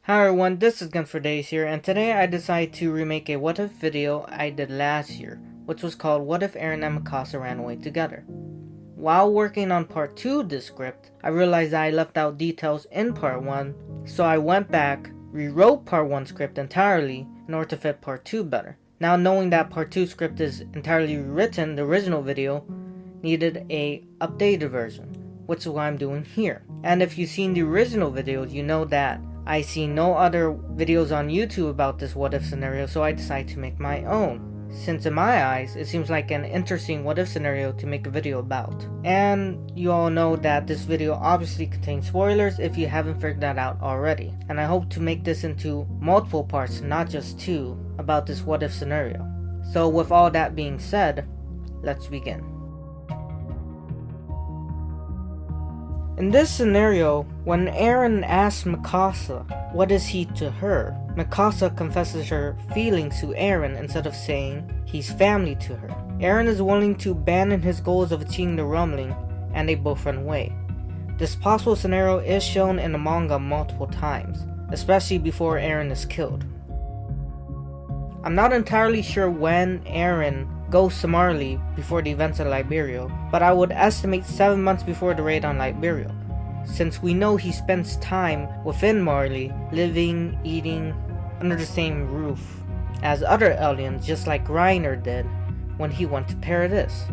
Hi everyone, this is Gun for Days here, and today I decided to remake a what if video I did last year, which was called What If Eren and Mikasa Ran Away Together. While working on part 2 of this script, I realized I left out details in part 1, so I went back, rewrote part 1 script entirely in order to fit part 2 better. Now knowing that part 2 script is entirely rewritten, the original video needed a updated version, which is what I'm doing here. And if you've seen the original videos, you know that I see no other videos on YouTube about this what if scenario, so I decided to make my own. Since in my eyes, it seems like an interesting what if scenario to make a video about. And you all know that this video obviously contains spoilers if you haven't figured that out already. And I hope to make this into multiple parts, not just 2, about this what if scenario. So with all that being said, let's begin. In this scenario, when Eren asks Mikasa what is he to her, Mikasa confesses her feelings to Eren instead of saying he's family to her. Eren is willing to abandon his goals of achieving the rumbling, and they both run away. This possible scenario is shown in the manga multiple times, especially before Eren is killed. I'm not entirely sure when Eren goes to Marley before the events of Liberia, but I would estimate 7 months before the raid on Liberia, since we know he spends time within Marley, living, eating, under the same roof as other aliens, just like Reiner did when he went to Paradise.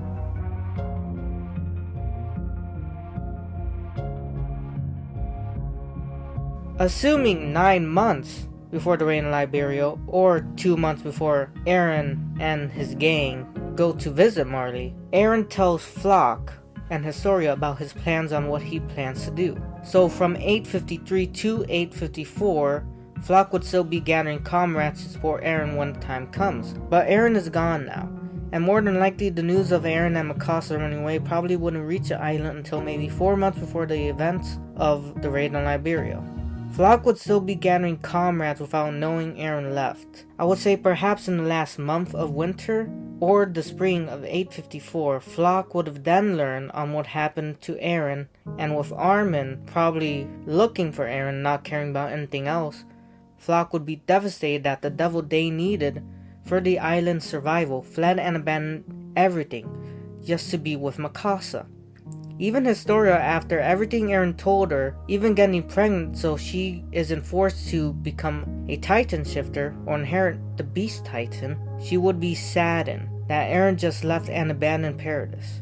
Assuming 9 months before the raid in Liberia, or 2 months before Eren and his gang go to visit Marley, Eren tells Flock and Historia about his plans on what he plans to do. So from 853 to 854, Flock would still be gathering comrades to support Eren when the time comes. But Eren is gone now, and more than likely the news of Eren and Mikasa running away probably wouldn't reach the island until maybe 4 months before the events of the raid on Liberia. Flock would still be gathering comrades without knowing Eren left. I would say perhaps in the last month of winter or the spring of 854, Flock would have then learned on what happened to Eren, and with Armin probably looking for Eren, not caring about anything else, Flock would be devastated that the devil they needed for the island's survival fled and abandoned everything just to be with Mikasa. Even Historia, after everything Eren told her, even getting pregnant so she isn't forced to become a Titan shifter or inherit the Beast Titan, she would be saddened that Eren just left and abandoned Paradise.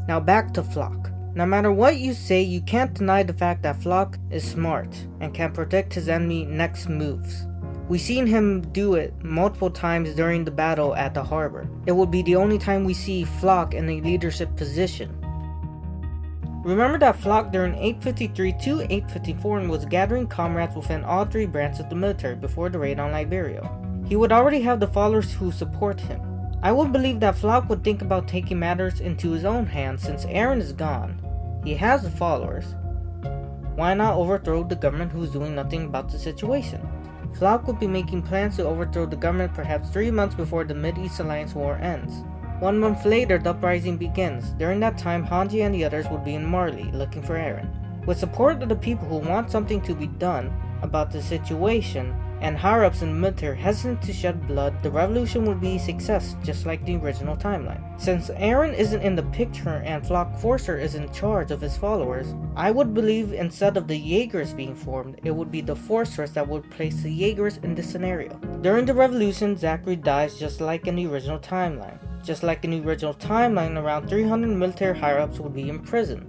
Now back to Flock. No matter what you say, you can't deny the fact that Flock is smart and can predict his enemy's next moves. We've seen him do it multiple times during the battle at the harbor. It would be the only time we see Flock in a leadership position. Remember that Flock during 853 to 854 was gathering comrades within all 3 branches of the military before the raid on Liberia. He would already have the followers who support him. I would believe that Flock would think about taking matters into his own hands since Eren is gone. He has the followers. Why not overthrow the government who's doing nothing about the situation? Flock would be making plans to overthrow the government perhaps 3 months before the Mid-East Alliance War ends. 1 month later, the uprising begins. During that time, Hanji and the others would be in Marley, looking for Eren. With support of the people who want something to be done about the situation, and higher-ups in the military hesitant to shed blood, the revolution would be a success, just like the original timeline. Since Eren isn't in the picture and Flock Forcer is in charge of his followers, I would believe instead of the Jaegers being formed, it would be the Forcers that would place the Jaegers in this scenario. During the revolution, Zachary dies just like in the original timeline. Just like in the original timeline, around 300 military higher-ups would be imprisoned.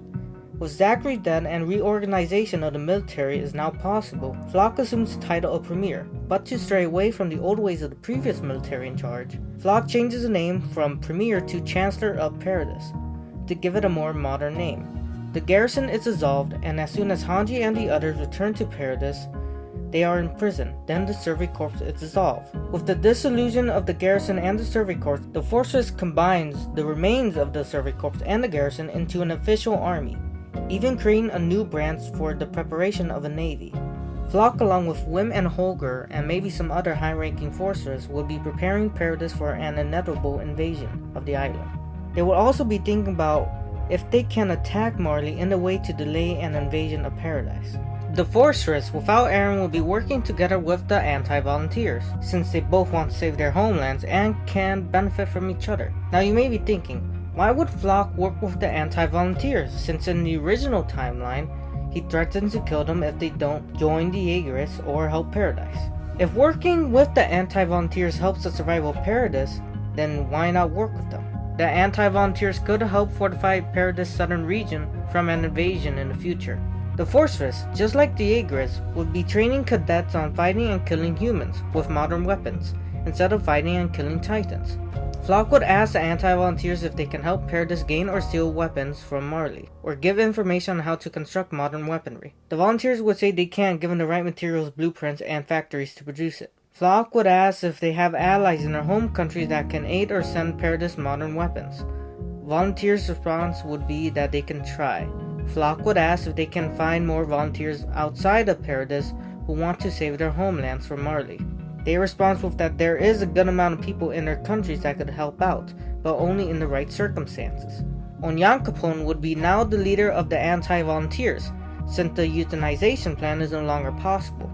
With Zachary dead and reorganization of the military is now possible, Flock assumes the title of Premier, but to stray away from the old ways of the previous military in charge, Flock changes the name from Premier to Chancellor of Paradise, to give it a more modern name. The garrison is dissolved, and as soon as Hanji and the others return to Paradise, they are in prison. Then the Survey Corps is dissolved. With the dissolution of the garrison and the Survey Corps, the forces combines the remains of the Survey Corps and the garrison into an official army, even creating a new branch for the preparation of a navy. Flock, along with Wim and Holger and maybe some other high-ranking forces, will be preparing Paradise for an inevitable invasion of the island. They will also be thinking about if they can attack Marley in a way to delay an invasion of Paradise. The Fortress without Eren will be working together with the anti-volunteers, since they both want to save their homelands and can benefit from each other. Now you may be thinking, why would Flock work with the anti-volunteers, since in the original timeline, he threatens to kill them if they don't join the Jaegerists or help Paradise. If working with the anti-volunteers helps the survival of Paradise, then why not work with them? The anti-volunteers could help fortify Paradise' southern region from an invasion in the future. The Fortress, just like the Jaegerists, would be training cadets on fighting and killing humans with modern weapons, instead of fighting and killing Titans. Flock would ask the anti-volunteers if they can help Paradise gain or steal weapons from Marley, or give information on how to construct modern weaponry. The volunteers would say they can, given the right materials, blueprints, and factories to produce it. Flock would ask if they have allies in their home countries that can aid or send Paradise modern weapons. Volunteers' response would be that they can try. Flock would ask if they can find more volunteers outside of Paradise who want to save their homelands from Marley. They respond with that there is a good amount of people in their countries that could help out, but only in the right circumstances. Onyankopon would be now the leader of the anti-volunteers, since the euthanization plan is no longer possible.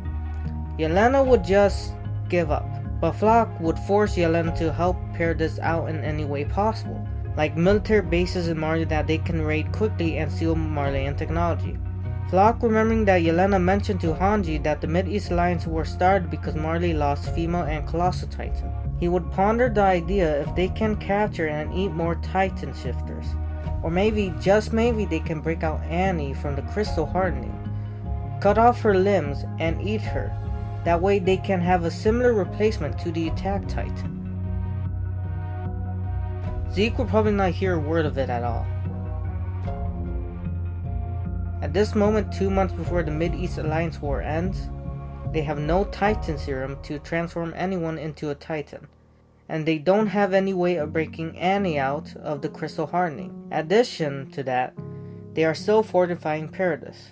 Yelena would just give up, but Flock would force Yelena to help Paradise out in any way possible, like military bases in Marley that they can raid quickly and steal Marleyan technology. Flock, remembering that Yelena mentioned to Hanji that the Mid-East Alliance War started because Marley lost Female and Colossal Titan. He would ponder the idea if they can capture and eat more Titan shifters. Or maybe, just maybe, they can break out Annie from the crystal hardening, cut off her limbs, and eat her. That way they can have a similar replacement to the Attack Titan. Zeke would probably not hear a word of it at all. At this moment, 2 months before the Mid-East Alliance War ends, they have no Titan serum to transform anyone into a Titan, and they don't have any way of breaking Annie out of the crystal hardening. In addition to that, they are still fortifying Paradise.